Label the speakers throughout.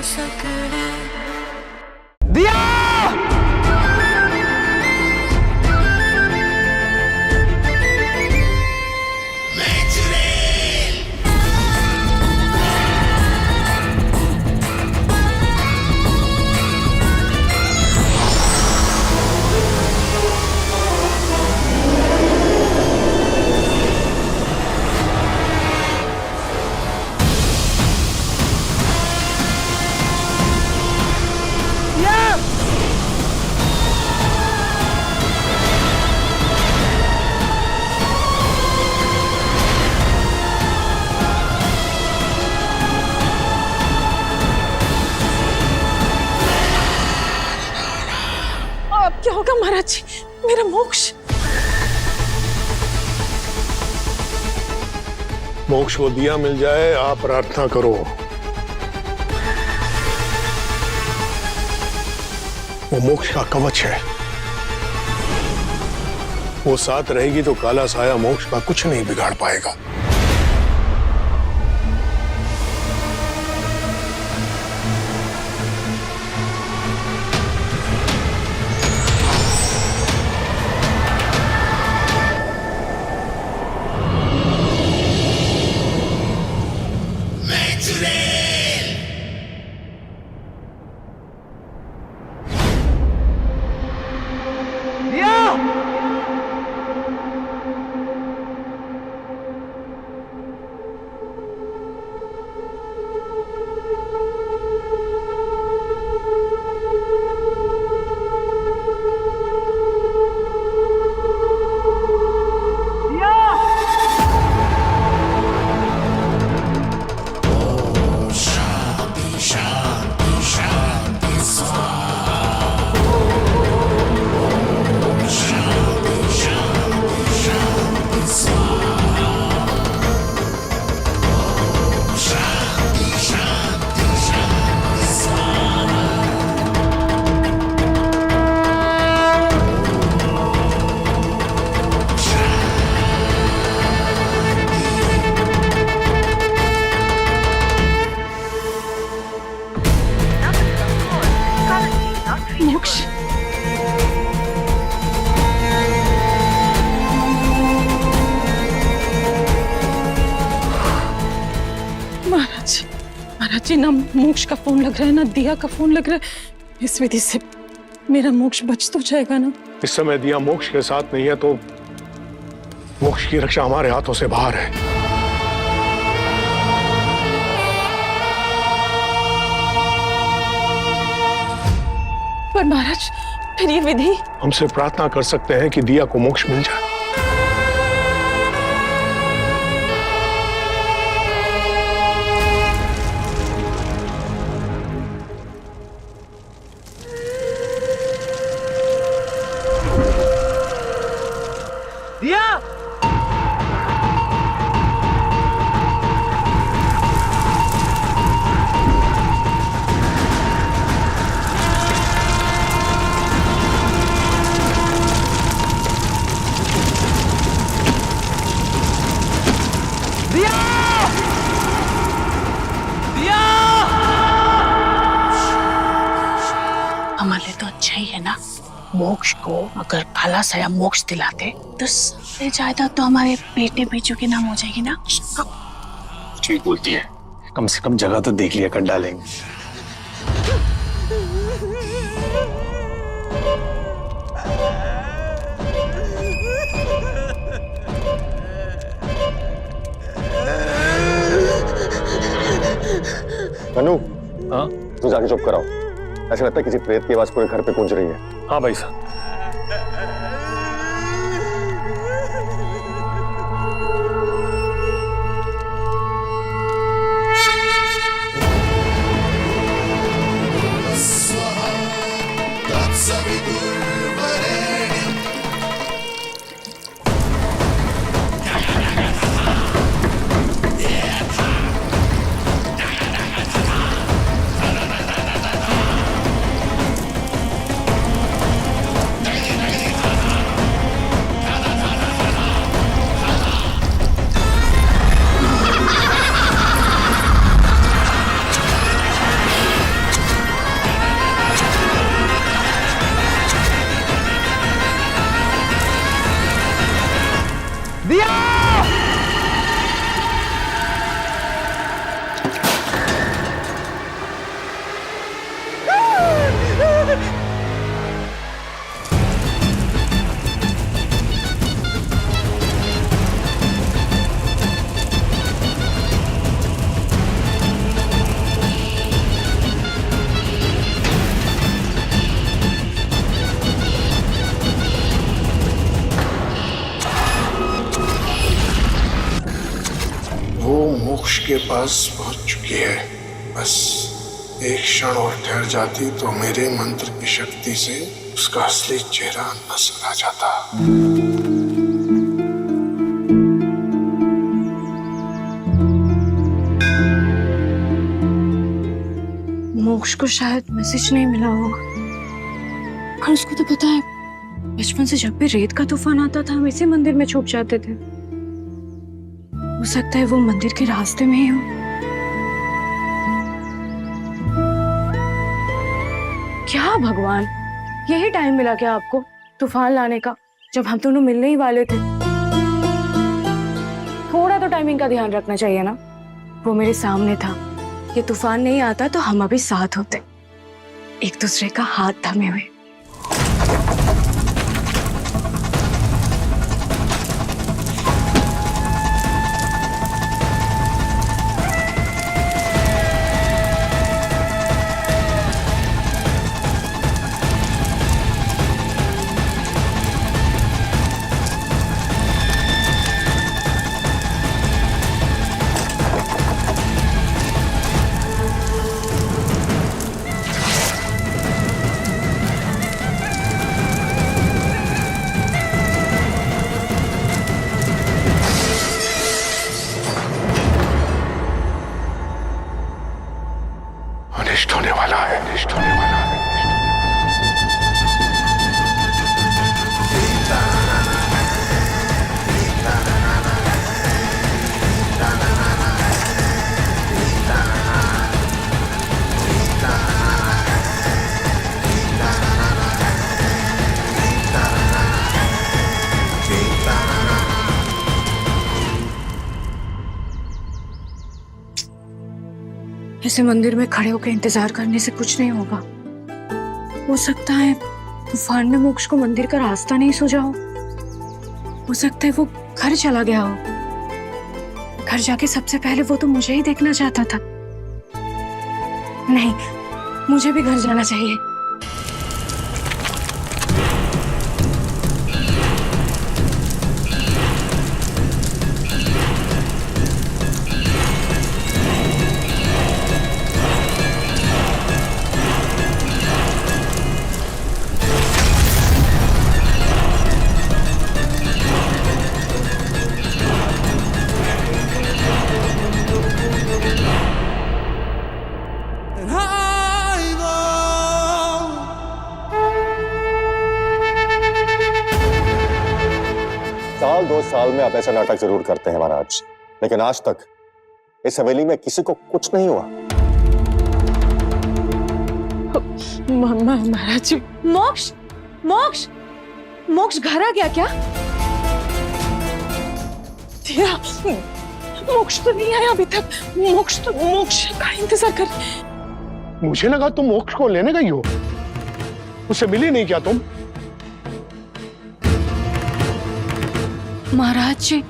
Speaker 1: सकते।
Speaker 2: दिया!
Speaker 3: अब क्या होगा महाराज जी, मेरा मोक्ष?
Speaker 4: मोक्ष को दिया मिल जाए, आप प्रार्थना करो। वो मोक्ष का कवच है, वो साथ रहेगी तो काला साया मोक्ष का कुछ नहीं बिगाड़ पाएगा।
Speaker 3: मोक्ष? महाराज जी, ना मोक्ष का फोन लग रहा है ना दिया का फोन लग रहा है। इस विधि से मेरा मोक्ष बच तो जाएगा ना?
Speaker 4: इस समय दिया मोक्ष के साथ नहीं है तो मोक्ष की रक्षा हमारे हाथों से बाहर है।
Speaker 3: पर महाराज, फिर ये विधि?
Speaker 4: हमसे प्रार्थना कर सकते हैं कि दिया को मोक्ष मिल जाए।
Speaker 2: दिया!
Speaker 5: हमारे लिए तो अच्छा ही है ना, मोक्ष को अगर काला साया मोक्ष दिलाते तो सारी जायदाद तो हमारे बेटे बेचों के नाम हो जाएगी ना।
Speaker 6: ठीक बोलती है, कम से कम जगह तो देख लिया कर डालेंगे।
Speaker 7: मनु,
Speaker 6: हाँ
Speaker 7: तू जाके चुप कराओ। ऐसा लगता है किसी प्रेत की आवाज पूरे घर पे गूंज रही है।
Speaker 6: हाँ भाई साहब।
Speaker 1: के पास पहुंच चुकी है। बस एक क्षण और ठहर जाती तो मेरे मंत्र की शक्ति से उसका असली चेहरा नजर आ जाता।
Speaker 5: मोक्ष को शायद मैसेज नहीं मिला होगा। और उसको तो पता है, बचपन से जब भी रेत का तूफान आता था हम इसी मंदिर में छुप जाते थे। हो सकता है वो मंदिर के रास्ते में ही हो। क्या भगवान, यही टाइम मिला क्या आपको तूफान लाने का, जब हम दोनों मिलने ही वाले थे? थोड़ा तो टाइमिंग का ध्यान रखना चाहिए ना। वो मेरे सामने था, ये तूफान नहीं आता तो हम अभी साथ होते, एक दूसरे का हाथ थामे हुए।
Speaker 1: अनिष्ट होने वाला है, अनिष्ट होने वाला है।
Speaker 5: ऐसे मंदिर में खड़े होकर इंतजार करने से कुछ नहीं होगा। हो सकता है तूफान में मोक्ष को मंदिर का रास्ता नहीं सूझा हो सकता है वो घर चला गया हो। घर जाके सबसे पहले वो तो मुझे ही देखना चाहता था। नहीं, मुझे भी घर जाना चाहिए।
Speaker 7: साल 2 साल में आप ऐसा नाटक जरूर करते हैं महाराज, लेकिन आज तक इस हवेली में किसी को कुछ नहीं हुआ।
Speaker 3: महाराज जी,
Speaker 5: मोक्ष मोक्ष मोक्ष घर आ गया क्या?
Speaker 3: दिया, मोक्ष तो नहीं आया अभी तक। मोक्ष का इंतजार कर।
Speaker 4: मुझे लगा तुम मोक्ष को लेने गई हो, उससे मिली नहीं क्या तुम?
Speaker 5: महाराज जी,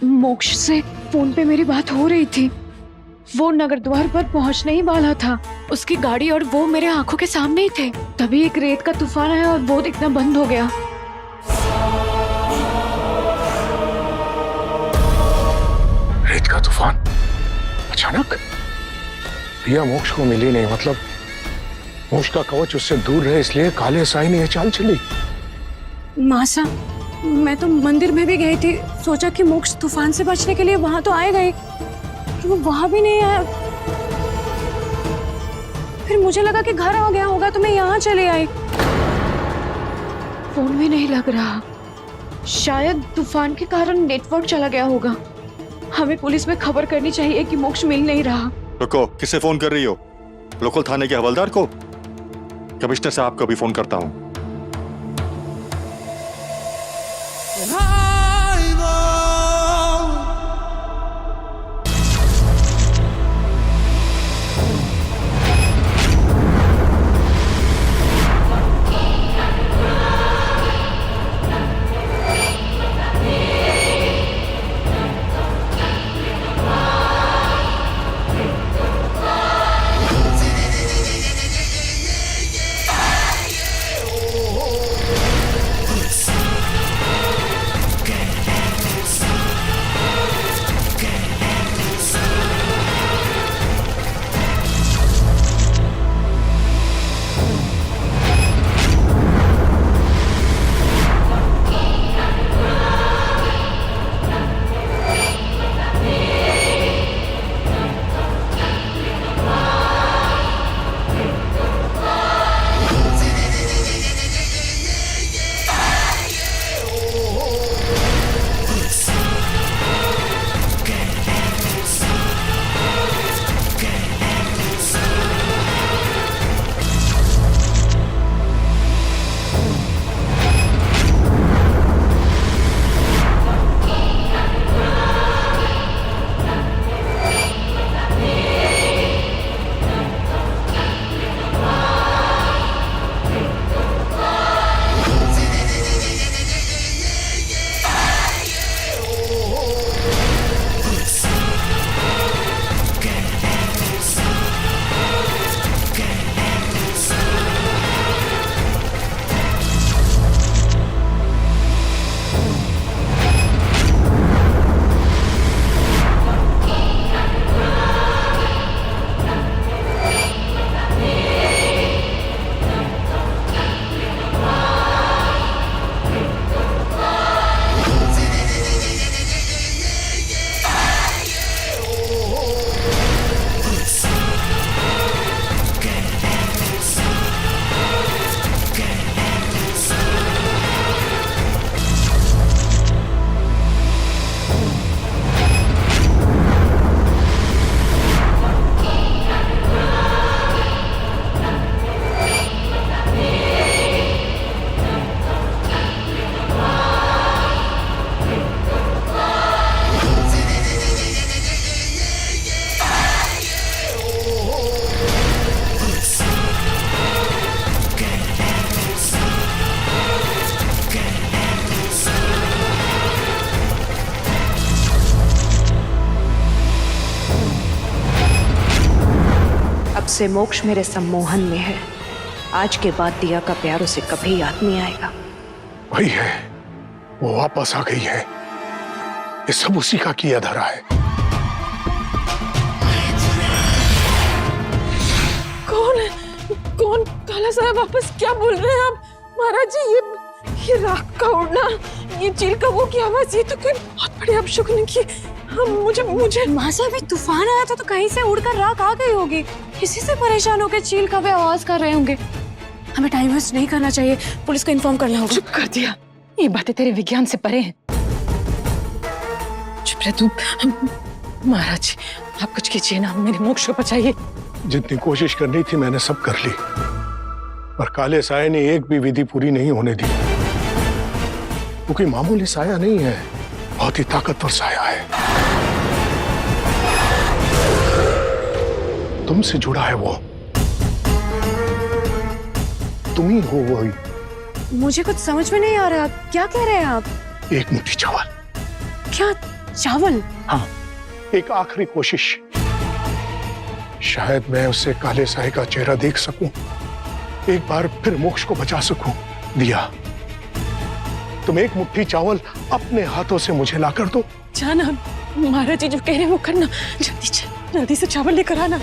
Speaker 5: मोक्ष से फोन पे मेरी बात हो रही थी। वो नगर द्वार पर पहुंचने ही वाला था। उसकी गाड़ी और वो मेरे आंखों के सामने ही थे। तभी एक रेत का तूफान आया और वो दिखना बंद हो गया।
Speaker 4: रेत का तूफान अचानक? प्रिया मोक्ष को मिली नहीं, मतलब मोक्ष का कवच उससे दूर रहे, इसलिए काले साई ने यह चाल चली।
Speaker 5: मासा, मैं तो मंदिर में भी गई थी, सोचा कि मोक्ष तूफान से बचने के लिए वहां तो आएगा ही, वो वहां भी नहीं आया। फिर मुझे लगा कि घर आ गया होगा तो मैं यहाँ चले आई। फोन भी नहीं लग रहा, शायद तूफान के कारण नेटवर्क चला गया होगा। हमें पुलिस में खबर करनी चाहिए कि मोक्ष मिल नहीं रहा।
Speaker 8: रुको, किसे फोन कर रही हो? लोकल थाने के हवलदार को? कमिश्नर साहब को भी फोन करता हूँ।
Speaker 5: वक्त से मोक्ष मेरे सम्मोहन में है। आज के बाद दिया का प्यार उसे कभी याद नहीं आएगा।
Speaker 4: वही है, वो वापस आ गई है। ये सब उसी का किया धरा है।
Speaker 3: कौन है? कौन? काला साहब वापस क्या बोल रहे हैं आप? महाराज जी, ये राख का उड़ना, ये चील का वो की आवाज, ये तो कोई बहुत बड़े अपशकुन की। मुझे
Speaker 5: माँ साहब, तूफान आया था तो कहीं से उड़कर राख आ गई होगी। किसी से परेशान होकर चील का वे आवाज कर रहे होंगे। हमें टाइम वेस्ट नहीं करना चाहिए, पुलिस को इन्फॉर्म करना होगा।
Speaker 3: चुप कर दिया, ये बातें तेरे विज्ञान से परे हैं। चुप रह तू। महाराज, आप कुछ कीजिए ना, मेरे मोक्ष को बचाइए।
Speaker 4: जितनी कोशिश करनी थी मैंने सब कर ली, पर काले साये ने एक भी विधि पूरी नहीं होने दी। वो कोई मामूली साया नहीं है, बहुत ही ताकतवर साया है। तुमसे जुड़ा है वो, तुम ही हो वही।
Speaker 5: मुझे कुछ समझ में नहीं आ रहा, क्या कह रहे हैं आप?
Speaker 4: एक मुट्ठी चावल।
Speaker 5: क्या चावल?
Speaker 4: हाँ, एक आखिरी कोशिश। शायद मैं उससे काले साये का चेहरा देख सकूं, एक बार फिर मोक्ष को बचा सकूं। दिया, तुम एक मुट्ठी चावल अपने हाथों से मुझे ला कर दो।
Speaker 3: जाना, महाराज जी जो कह रहे हैं वो करना। जल्दी चल, जल्दी से चावल लेकर आना।